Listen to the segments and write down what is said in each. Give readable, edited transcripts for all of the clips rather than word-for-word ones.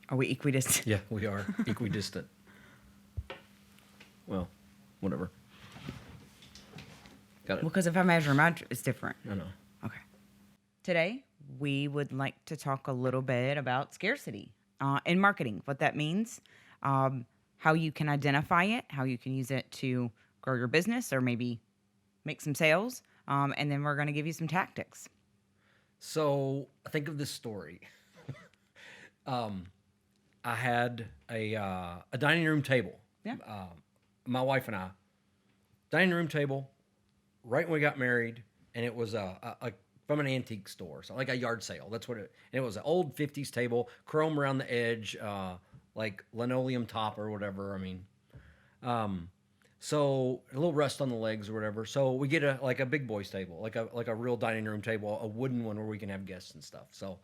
Are we equidistant? Yeah, we are equidistant. Well, whatever. Got it. Well, because if I measure mine, it's different. I know. Okay. Today, we would like to talk a little bit about scarcity in marketing, what that means, how you can identify it, how you can use it to grow your business or maybe make some sales. And then we're going to give you some tactics. So I think of this story. I had a dining room table. Yeah. My wife and I, dining room table, right when we got married, and it was a from an antique store, so like a yard sale. That's what it. And it was an old '50s table, chrome around the edge, like linoleum top or whatever. I mean, so a little rust on the legs or whatever. So we get a big boys table, like a real dining room table, a wooden one where we can have guests and stuff. So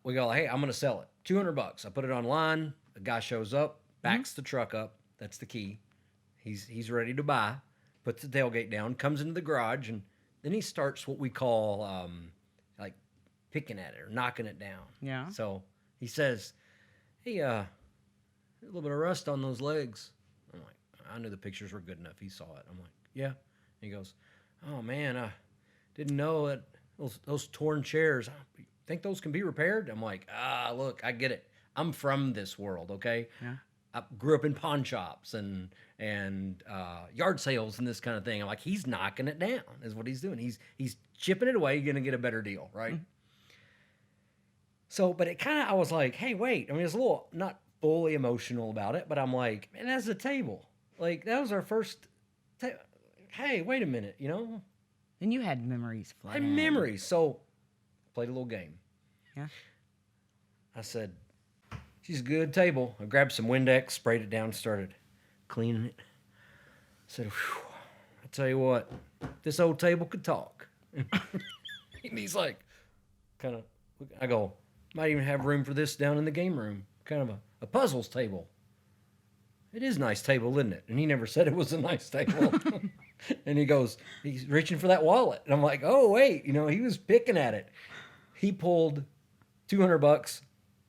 we go, hey, I'm gonna sell it, $200. I put it online. The guy shows up, backs the truck up. That's the key. He's ready to buy. Puts the tailgate down, comes into the garage, and then he starts what we call like picking at it or knocking it down. Yeah. So he says, hey, a little bit of rust on those legs. I'm like, I knew the pictures were good enough. He saw it. I'm like, yeah. And he goes, oh man, I didn't know that those torn chairs. Think those can be repaired? I'm like, look, I get it. I'm from this world, okay? Yeah. I grew up in pawn shops and yard sales and this kind of thing. I'm like, he's knocking it down, is what he's doing. He's chipping it away. You're gonna get a better deal, right? Mm-hmm. So, but it kind of, I was like, hey, wait. I mean, it's a little not fully emotional about it, but I'm like, man, that's a table. Like that was our first. Hey, wait a minute, you know? And you had memories. I had memories. So, I played a little game. Yeah. I said, she's a good table. I grabbed some Windex, sprayed it down, started cleaning it. I said, I tell you what, this old table could talk. And he's like, I go, might even have room for this down in the game room. Kind of a puzzles table. It is a nice table, isn't it? And he never said it was a nice table. And he goes, he's reaching for that wallet. And I'm like, oh, wait, he was picking at it. He pulled $200,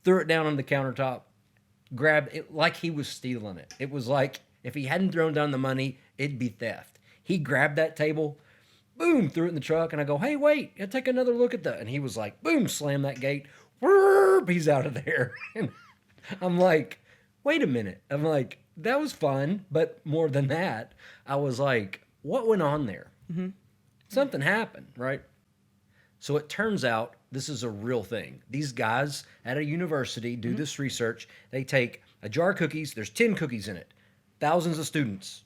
threw it down on the countertop, grabbed it like he was stealing it. It was like if he hadn't thrown down the money, it'd be theft. He grabbed that table, boom, threw it in the truck, and I go, hey, wait, I'll take another look at that. And he was like, boom, slam that gate, whoop, he's out of there. And I'm like, wait a minute. I'm like, that was fun, but more than that, I was like, what went on there? Mm-hmm. Something happened, right? So it turns out this is a real thing. These guys at a university do this research. They take a jar of cookies. There's 10 cookies in it. Thousands of students.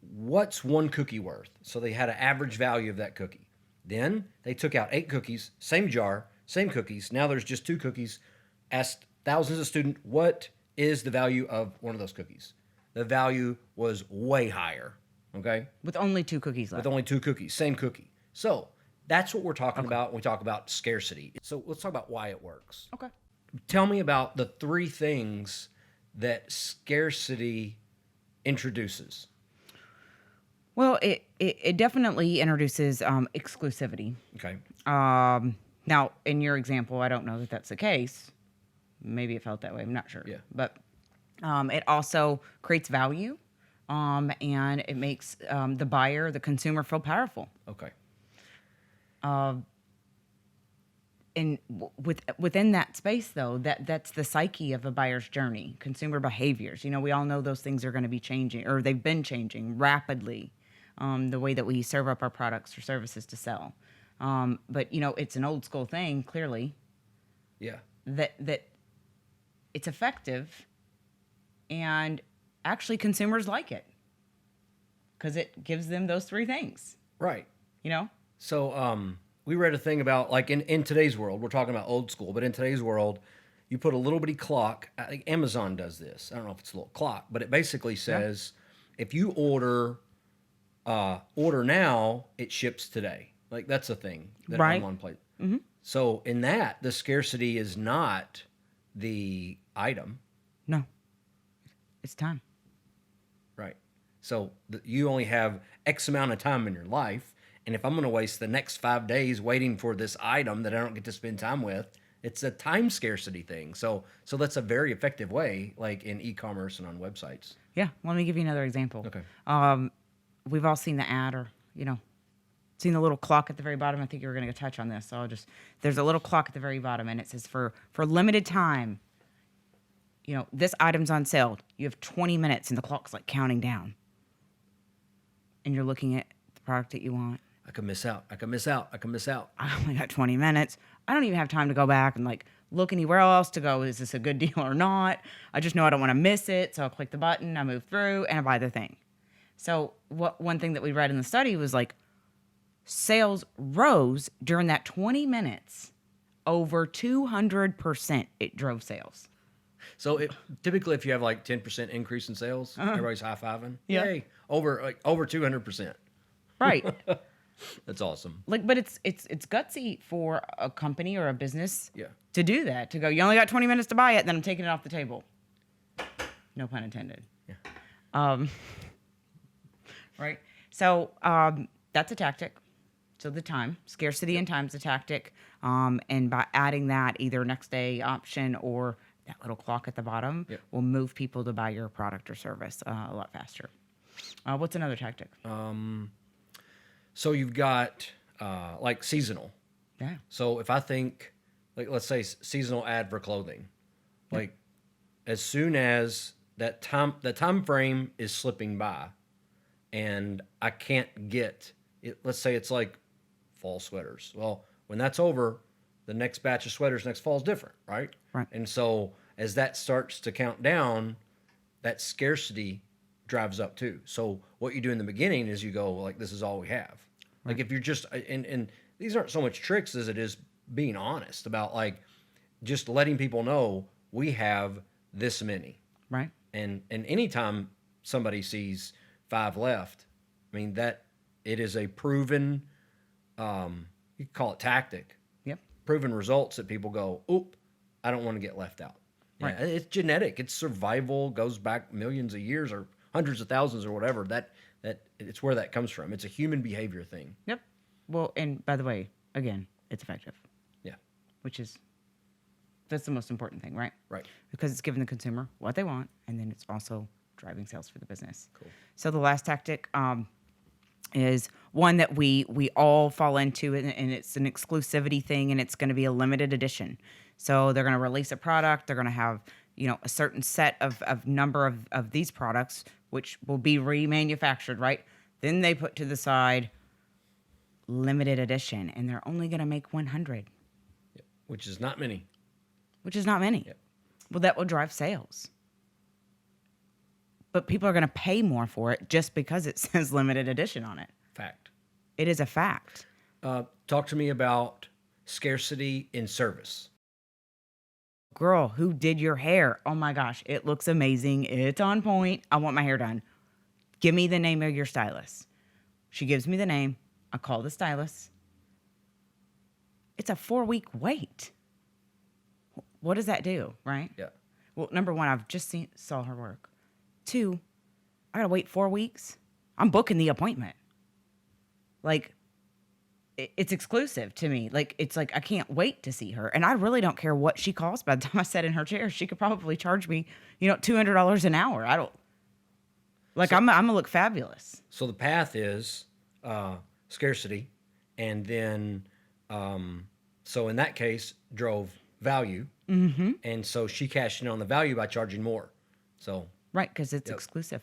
What's one cookie worth? So they had an average value of that cookie. Then they took out 8 cookies, same jar, same cookies. Now there's just 2 cookies. Asked thousands of students, what is the value of one of those cookies? The value was way higher, okay? With only 2 cookies left. With only 2 cookies, same cookie. So that's what we're talking about when we talk about scarcity. So let's talk about why it works. Okay. Tell me about the 3 things that scarcity introduces. Well, it definitely introduces exclusivity. Okay. Now, in your example, I don't know that that's the case. Maybe it felt that way. I'm not sure. Yeah. But it also creates value, and it makes the buyer, the consumer, feel powerful. Okay. And within that space, though, that's the psyche of a buyer's journey, consumer behaviors. We all know those things are going to be changing, or they've been changing rapidly, the way that we serve up our products or services to sell. But, it's an old school thing, clearly. Yeah. That it's effective, and actually consumers like it because it gives them those 3 things. Right. So we read a thing about, like, in today's world, we're talking about old school, but in today's world, you put a little bitty clock. I think Amazon does this. I don't know if it's a little clock, but it basically says if you order now, it ships today. Like, that's a thing that Amazon plays. Mm-hmm. So in that, the scarcity is not the item. No. It's time. Right. So you only have X amount of time in your life. And if I'm going to waste the next 5 days waiting for this item that I don't get to spend time with, it's a time scarcity thing. So that's a very effective way, like in e-commerce and on websites. Yeah. Let me give you another example. Okay. We've all seen the ad, or seen the little clock at the very bottom. I think you were going to touch on this, so there's a little clock at the very bottom, and it says for limited time, this item's on sale. You have 20 minutes, and the clock's like counting down, and you're looking at the product that you want. I could miss out. I only got 20 minutes. I don't even have time to go back and like look anywhere else to go, is this a good deal or not? I just know I don't want to miss it. So I'll click the button, I move through, and I buy the thing. So one thing that we read in the study was like sales rose during that 20 minutes over 200%. It drove sales. So typically if you have like 10% increase in sales, everybody's high-fiving. Yeah. Yay. Over 200%. Right. That's awesome. Like, but it's gutsy for a company or a business Yeah. to do that, to go, you only got 20 minutes to buy it, then I'm taking it off the table. No pun intended. Yeah. Right. So that's a tactic. So the time, scarcity and time's a tactic. And by adding that either next day option or that little clock at the bottom will move people to buy your product or service a lot faster. What's another tactic? So you've got like seasonal. Yeah. So if I think, like, let's say seasonal ad for clothing, like as soon as the time frame is slipping by, and I can't get it, let's say it's like fall sweaters. Well, when that's over, the next batch of sweaters next fall is different, right? Right. And so as that starts to count down, that scarcity drives up too. So what you do in the beginning is you go like, this is all we have. Like if you're just, and these aren't so much tricks as it is being honest about like just letting people know we have this many. Right. And anytime somebody sees 5 left, I mean that it is a proven, you call it tactic. Yep. Proven results that people go, oop, I don't want to get left out. Right. Yeah, it's genetic. It's survival, goes back millions of years or hundreds of thousands or whatever. That it's where that comes from. It's a human behavior thing. Yep. Well, and by the way, again, it's effective. Yeah. That's the most important thing, right? Right. Because it's giving the consumer what they want, and then it's also driving sales for the business. Cool. So the last tactic is one that we all fall into, and it's an exclusivity thing, and it's going to be a limited edition. So they're going to release a product. They're going to have a certain set of number of these products, which will be remanufactured, right? Then they put to the side limited edition, and they're only going to make 100. Yeah. Which is not many. Yep. Well, that will drive sales. But people are going to pay more for it just because it says limited edition on it. Fact. It is a fact. Talk to me about scarcity in service. Girl, who did your hair? Oh my gosh, it looks amazing. It's on point. I want my hair done. Give me the name of your stylist. She gives me the name. I call the stylist. It's a 4-week wait. What does that do, right? Yeah. Well, number one, I've just saw her work. 2, I gotta wait 4 weeks. I'm booking the appointment. Like, it's exclusive to me. Like, it's like I can't wait to see her, and I really don't care what she costs. By the time I sit in her chair, she could probably charge me, $200 an hour. I don't. Like, I'm gonna look fabulous. So the path is scarcity, and then so in that case drove value, and so she cashed in on the value by charging more. So Right, because it's exclusive.